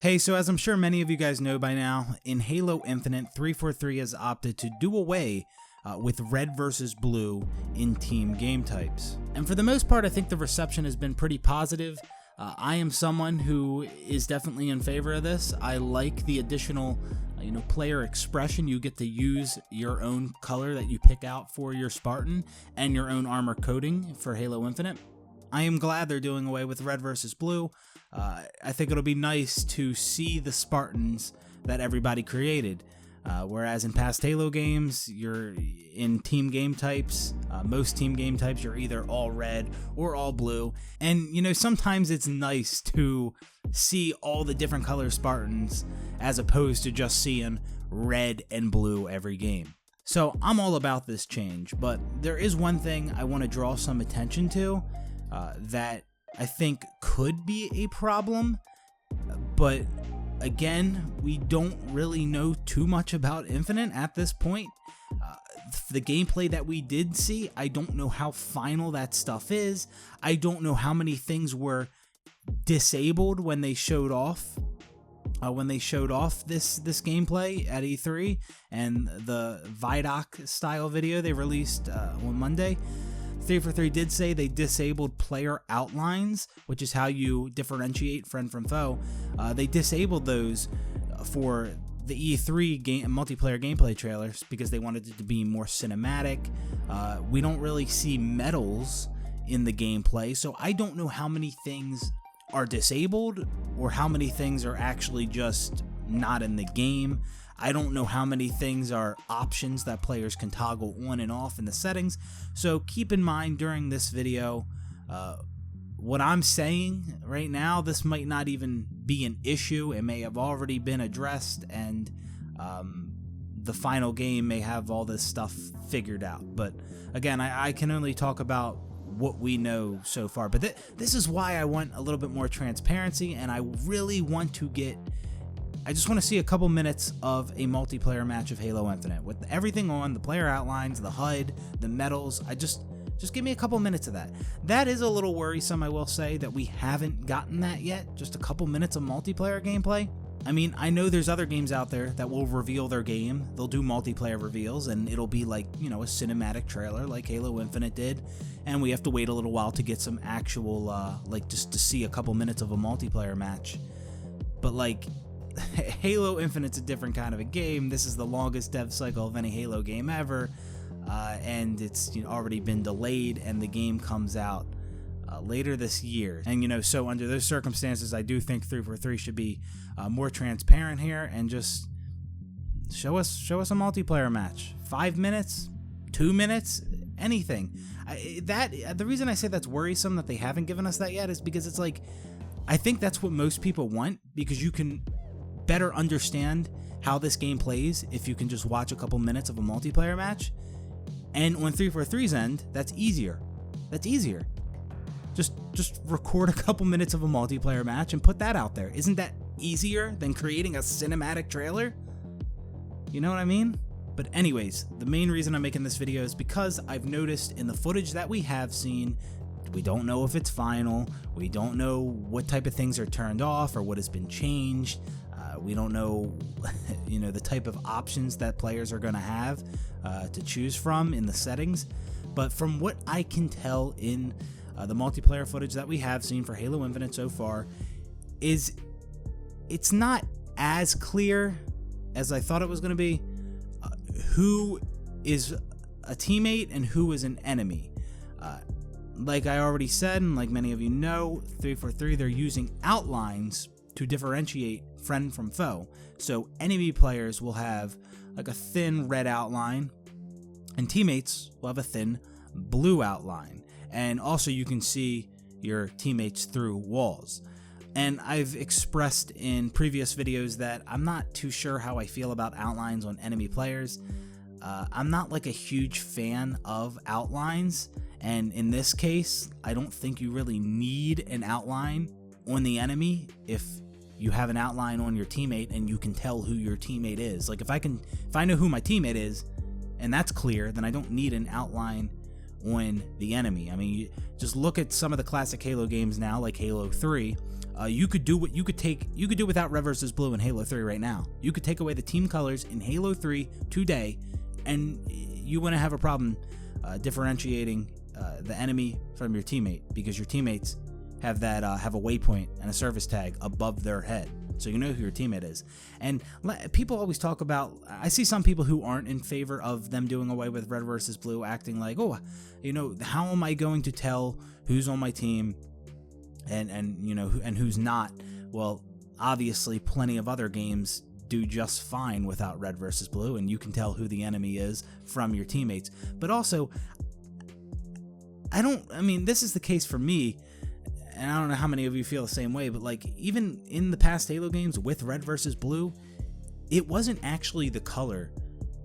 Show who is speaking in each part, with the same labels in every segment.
Speaker 1: Hey, so as I'm sure many of you guys know by now, in Halo Infinite, 343 has opted to do away with red versus blue in team game types. And for the most part, I think the reception has been pretty positive. I am someone who is definitely in favor of this. I like the additional player expression. You get to use your own color that you pick out for your Spartan and your own armor coating for Halo Infinite. I am glad they're doing away with red versus blue. I think it'll be nice to see the Spartans that everybody created. Whereas in past Halo games, you're in team game types, most team game types, you're either all red or all blue. And, sometimes it's nice to see all the different color Spartans as opposed to just seeing red and blue every game. So I'm all about this change, but there is one thing I want to draw some attention to that I think could be a problem, but again, we don't really know too much about Infinite at this point. The gameplay that we did see, I don't know how final that stuff is. I don't know how many things were disabled when they showed off this gameplay at E3 and the Vidoc style video they released on Monday. 343 did say they disabled player outlines, which is how you differentiate friend from foe. They disabled those for the E3 multiplayer gameplay trailers because they wanted it to be more cinematic. We don't really see medals in the gameplay, so I don't know how many things are disabled or how many things are actually just not in the game. I don't know how many things are options that players can toggle on and off in the settings. So keep in mind during this video, what I'm saying right now, this might not even be an issue. It may have already been addressed and the final game may have all this stuff figured out. But again, I can only talk about what we know so far. But this is why I want a little bit more transparency, and I really want to I just want to see a couple minutes of a multiplayer match of Halo Infinite with everything on, the player outlines, the HUD, the medals. Just give me a couple minutes of that. That is a little worrisome, I will say, that we haven't gotten that yet. Just a couple minutes of multiplayer gameplay. I mean, I know there's other games out there that will reveal their game. They'll do multiplayer reveals, and it'll be like, a cinematic trailer like Halo Infinite did. And we have to wait a little while to get some actual, just to see a couple minutes of a multiplayer match. But, Halo Infinite's a different kind of a game. This is the longest dev cycle of any Halo game ever, and it's already been delayed, and the game comes out later this year. And so under those circumstances, I do think 343 should be more transparent here and just show us a multiplayer match. 5 minutes, 2 minutes, anything. The reason I say that's worrisome that they haven't given us that yet is because it's I think that's what most people want, because you can better understand how this game plays if you can just watch a couple minutes of a multiplayer match. And on 343's end, that's easier. Just record a couple minutes of a multiplayer match and put that out there. Isn't that easier than creating a cinematic trailer? You know what I mean? But anyways, the main reason I'm making this video is because I've noticed in the footage that we have seen, we don't know if it's final. We don't know what type of things are turned off or what has been changed. We don't know, the type of options that players are going to have to choose from in the settings. But from what I can tell in the multiplayer footage that we have seen for Halo Infinite so far, it's not as clear as I thought it was going to be who is a teammate and who is an enemy. Like I already said, and like many of you know, 343, they're using outlines to differentiate friend from foe. So enemy players will have a thin red outline, and teammates will have a thin blue outline. And also you can see your teammates through walls. And I've expressed in previous videos that I'm not too sure how I feel about outlines on enemy players. I'm not a huge fan of outlines, and in this case, I don't think you really need an outline on the enemy if you have an outline on your teammate and you can tell who your teammate is. If I know who my teammate is and that's clear, then I don't need an outline on the enemy. I mean, just look at some of the classic Halo games now, like Halo 3, You could do without Red versus Blue in Halo 3 right now. You could take away the team colors in Halo 3 today, and you wouldn't have a problem differentiating the enemy from your teammate, because your teammates have a waypoint and a service tag above their head, so you know who your teammate is. And people always talk about, I see some people who aren't in favor of them doing away with Red versus Blue, acting like, oh, how am I going to tell who's on my team and who's not? Well, obviously plenty of other games do just fine without Red versus Blue, and you can tell who the enemy is from your teammates. But also, this is the case for me, and I don't know how many of you feel the same way, but like, even in the past Halo games with Red versus Blue, it wasn't actually the color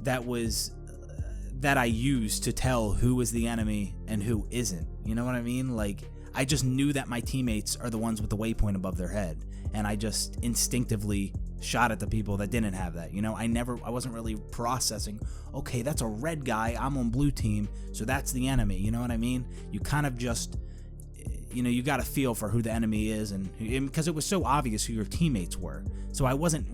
Speaker 1: that I used to tell who was the enemy and who isn't. You know what I mean? Like, I just knew that my teammates are the ones with the waypoint above their head, and I just instinctively shot at the people that didn't have that. I wasn't really processing, okay, that's a red guy, I'm on blue team, so that's the enemy. You know what I mean? You kind of just, you got a feel for who the enemy is, and because it was so obvious who your teammates were. So I wasn't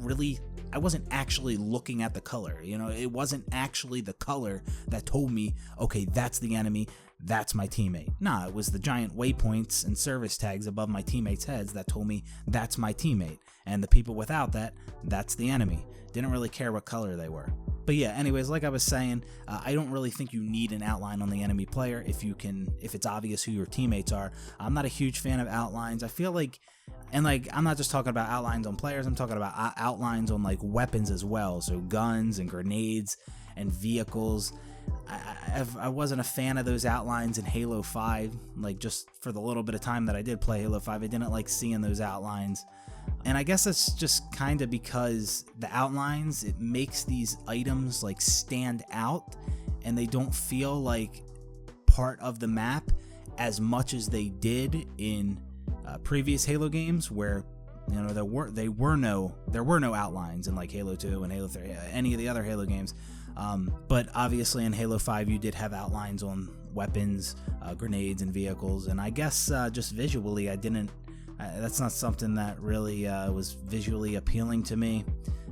Speaker 1: actually looking at the color. It wasn't actually the color that told me, okay, that's the enemy, that's my teammate. Nah, it was the giant waypoints and service tags above my teammates' heads that told me that's my teammate. And the people without that, that's the enemy. Didn't really care what color they were. But yeah, anyways, like I was saying, I don't really think you need an outline on the enemy player if it's obvious who your teammates are. I'm not a huge fan of outlines. I feel like, and like, I'm not just talking about outlines on players, I'm talking about outlines on like weapons as well. So guns and grenades and vehicles. I wasn't a fan of those outlines in Halo 5. Like, just for the little bit of time that I did play Halo 5, I didn't like seeing those outlines. And I guess that's just kind of because the outlines, it makes these items like stand out, and they don't feel like part of the map as much as they did in previous Halo games, where there were no outlines in like Halo 2 and Halo 3, any of the other Halo games. But obviously in Halo 5 you did have outlines on weapons, grenades, and vehicles, and I guess just visually that's not something that really was visually appealing to me.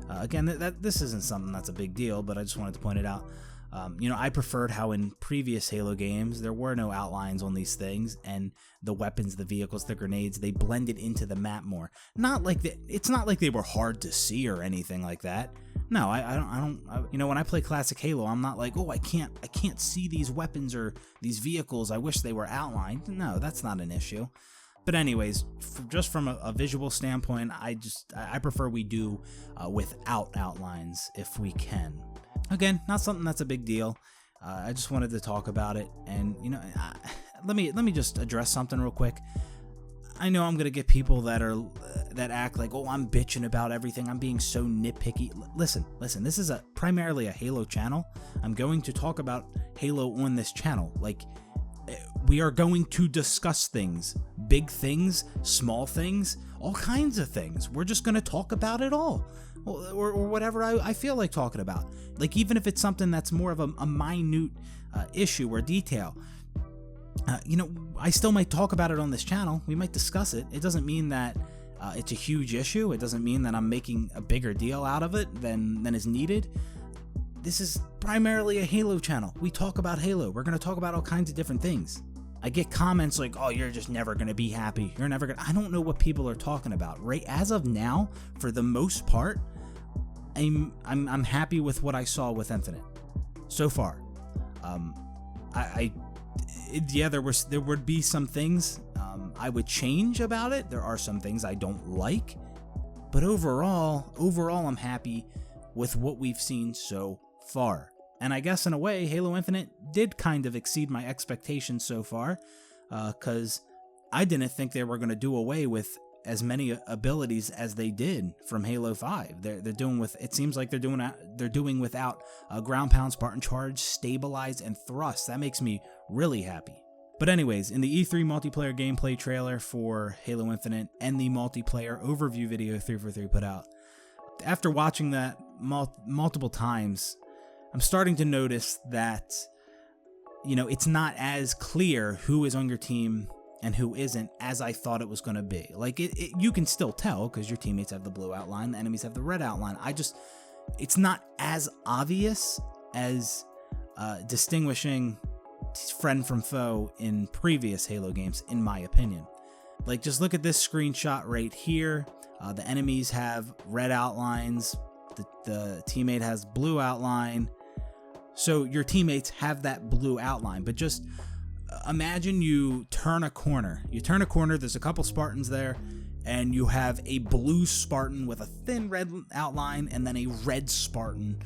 Speaker 1: Again, this isn't something that's a big deal, but I just wanted to point it out. I preferred how in previous Halo games there were no outlines on these things, and the weapons, the vehicles, the grenades, they blended into the map more. It's not like they were hard to see or anything like that. No, I don't. When I play classic Halo, I'm not like, oh, I can't see these weapons or these vehicles, I wish they were outlined. No, that's not an issue. But anyways, just from a visual standpoint, I prefer we do without outlines if we can. Again, not something that's a big deal. I just wanted to talk about it, and let me just address something real quick. I know I'm gonna get people that act like, oh, I'm bitching about everything, I'm being so nitpicky. Listen, this is primarily a Halo channel. I'm going to talk about Halo on this channel. Like, we are going to discuss things, big things, small things, all kinds of things. We're just gonna talk about it all, or whatever I feel like talking about. Like, even if it's something that's more of a minute issue or detail, I still might talk about it on this channel. We might discuss it. It doesn't mean that it's a huge issue. It doesn't mean that I'm making a bigger deal out of it than is needed. This is primarily a Halo channel. We talk about Halo. We're going to talk about all kinds of different things. I get comments like, oh, you're just never going to be happy. You're never going to... I don't know what people are talking about. Right as of now, for the most part, I'm happy with what I saw with Infinite so far. There would be some things I would change about it. There are some things I don't like, but overall I'm happy with what we've seen so far. And I guess in a way, Halo Infinite did kind of exceed my expectations so far, because I didn't think they were going to do away with as many abilities as they did from Halo 5. They're doing with, it seems like they're doing without ground pound, Spartan charge, stabilize, and thrust. That makes me really happy. But anyways, in the E3 multiplayer gameplay trailer for Halo Infinite and the multiplayer overview video 343 put out, after watching that multiple times, I'm starting to notice that, it's not as clear who is on your team and who isn't as I thought it was going to be. Like, you can still tell because your teammates have the blue outline, the enemies have the red outline. It's not as obvious as distinguishing friend from foe in previous Halo games, in my opinion. Like, just look at this screenshot right here. The enemies have red outlines, the teammate has blue outline. So your teammates have that blue outline, but just imagine you turn a corner. There's a couple Spartans there, and you have a blue Spartan with a thin red outline, and then a red Spartan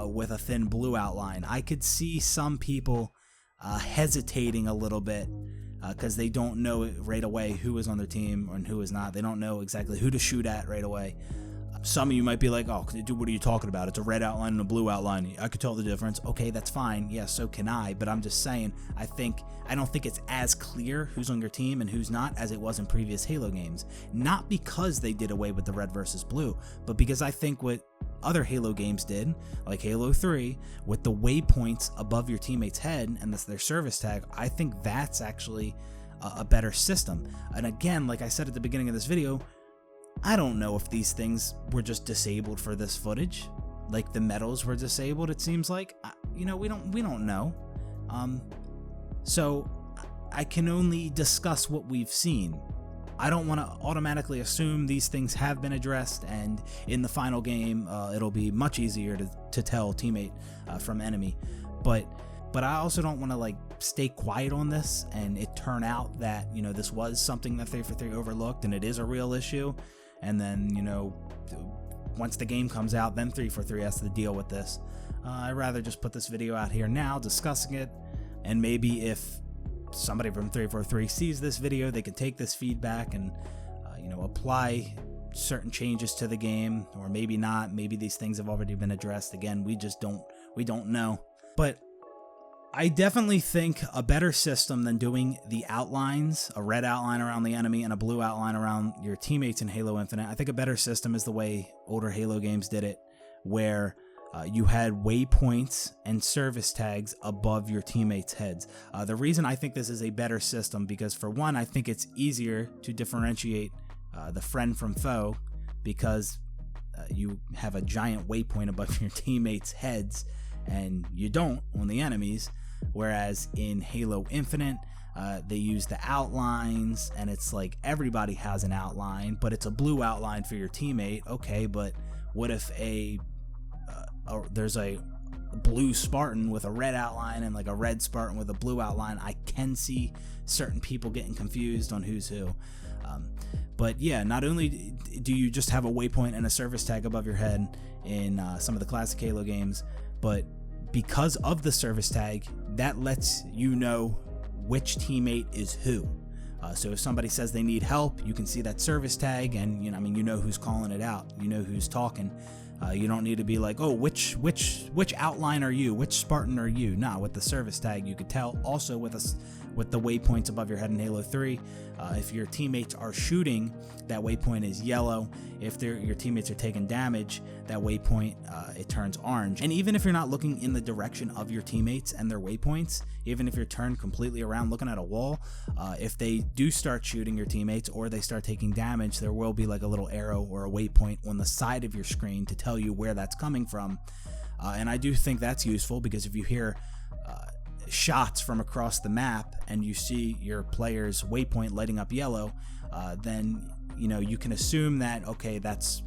Speaker 1: with a thin blue outline. I could see some people hesitating a little bit because they don't know right away who is on their team and who is not. They don't know exactly who to shoot at right away. Some of you might be like, oh, dude, what are you talking about? It's a red outline and a blue outline. I could tell the difference. Okay, that's fine. Yeah, so can I. But I'm just saying, I don't think it's as clear who's on your team and who's not as it was in previous Halo games. Not because they did away with the red versus blue, but because I think what other Halo games did, like Halo 3, with the waypoints above your teammate's head and that's their service tag, I think that's actually a better system. And again, like I said at the beginning of this video, I don't know if these things were just disabled for this footage, like the medals were disabled. It seems like, we don't know. So I can only discuss what we've seen. I don't want to automatically assume these things have been addressed, and in the final game, it'll be much easier to tell teammate from enemy. But I also don't want to stay quiet on this and it turn out that this was something that 343 overlooked and it is a real issue. And then, once the game comes out, then 343 has to deal with this. I'd rather just put this video out here now discussing it. And maybe if somebody from 343 sees this video, they can take this feedback and, apply certain changes to the game. Or maybe not. Maybe these things have already been addressed. Again, we don't know. But I definitely think a better system than doing the outlines, a red outline around the enemy and a blue outline around your teammates in Halo Infinite. I think a better system is the way older Halo games did it, where you had waypoints and service tags above your teammates' heads. The reason I think this is a better system, because for one, I think it's easier to differentiate the friend from foe, because you have a giant waypoint above your teammates' heads and you don't on the enemies. Whereas in Halo Infinite, they use the outlines, and it's like everybody has an outline, but it's a blue outline for your teammate. Okay, but what if there's a blue Spartan with a red outline and like a red Spartan with a blue outline? I can see certain people getting confused on who's who. But yeah, not only do you just have a waypoint and a service tag above your head in some of the classic Halo games, but because of the service tag, that lets you know which teammate is who. So if somebody says they need help, you can see that service tag, and you know who's calling it out. You know who's talking. You don't need to be like, oh, which outline are you? Which Spartan are you? Nah, with the service tag, you could tell. Also with the waypoints above your head in Halo 3, if your teammates are shooting, that waypoint is yellow. If your teammates are taking damage, that waypoint, it turns orange. And even if you're not looking in the direction of your teammates and their waypoints, even if you're turned completely around looking at a wall, if they do start shooting your teammates or they start taking damage, there will be like a little arrow or a waypoint on the side of your screen to tell you where that's coming from. And I do think that's useful, because if you hear shots from across the map and you see your player's waypoint lighting up yellow, then you can assume that, okay, that's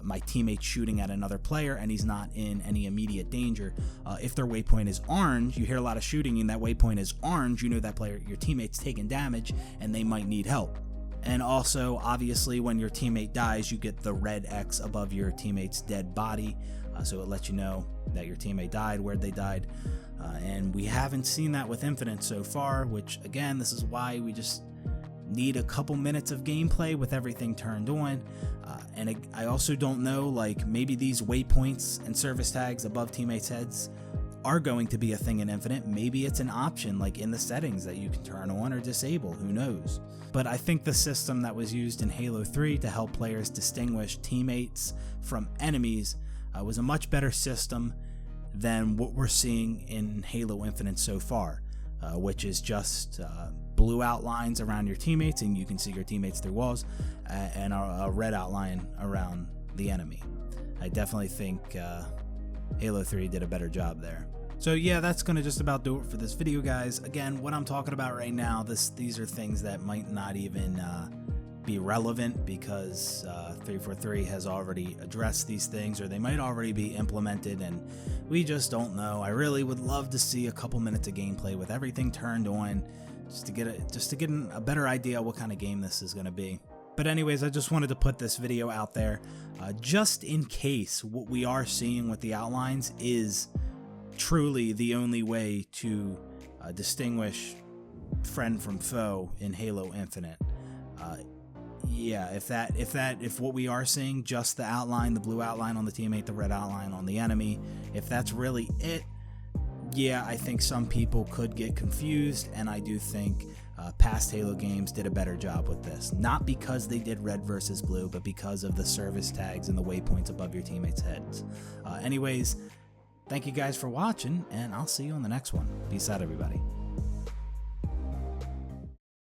Speaker 1: my teammate shooting at another player and he's not in any immediate danger. If their waypoint is orange, you hear a lot of shooting and that waypoint is orange, you know that player, your teammate's taking damage and they might need help. And also, obviously, when your teammate dies, you get the red X above your teammate's dead body, so it lets you know that your teammate died, where they died. And we haven't seen that with Infinite so far, which, again, this is why we just need a couple minutes of gameplay with everything turned on. And I also don't know, maybe these waypoints and service tags above teammates' heads are going to be a thing in Infinite. Maybe it's an option, in the settings, that you can turn on or disable. Who knows? But I think the system that was used in Halo 3 to help players distinguish teammates from enemies was a much better system than what we're seeing in Halo Infinite so far. which is just blue outlines around your teammates, and you can see your teammates through walls, and a red outline around the enemy. I definitely think Halo 3 did a better job there. So yeah, that's going to just about do it for this video, guys. Again, what I'm talking about right now, these are things that might not even be relevant, because 343 has already addressed these things, or they might already be implemented, and we just don't know. I really would love to see a couple minutes of gameplay with everything turned on, just to get a better idea what kind of game this is going to be. But anyways, I just wanted to put this video out there, just in case what we are seeing with the outlines is truly the only way to distinguish friend from foe in Halo Infinite. Yeah, if what we are seeing, just the outline, the blue outline on the teammate, the red outline on the enemy, if that's really it, yeah, I think some people could get confused, and I do think past Halo games did a better job with this. Not because they did red versus blue, but because of the service tags and the waypoints above your teammates' heads. Anyways, thank you guys for watching, and I'll see you on the next one. Peace out, everybody.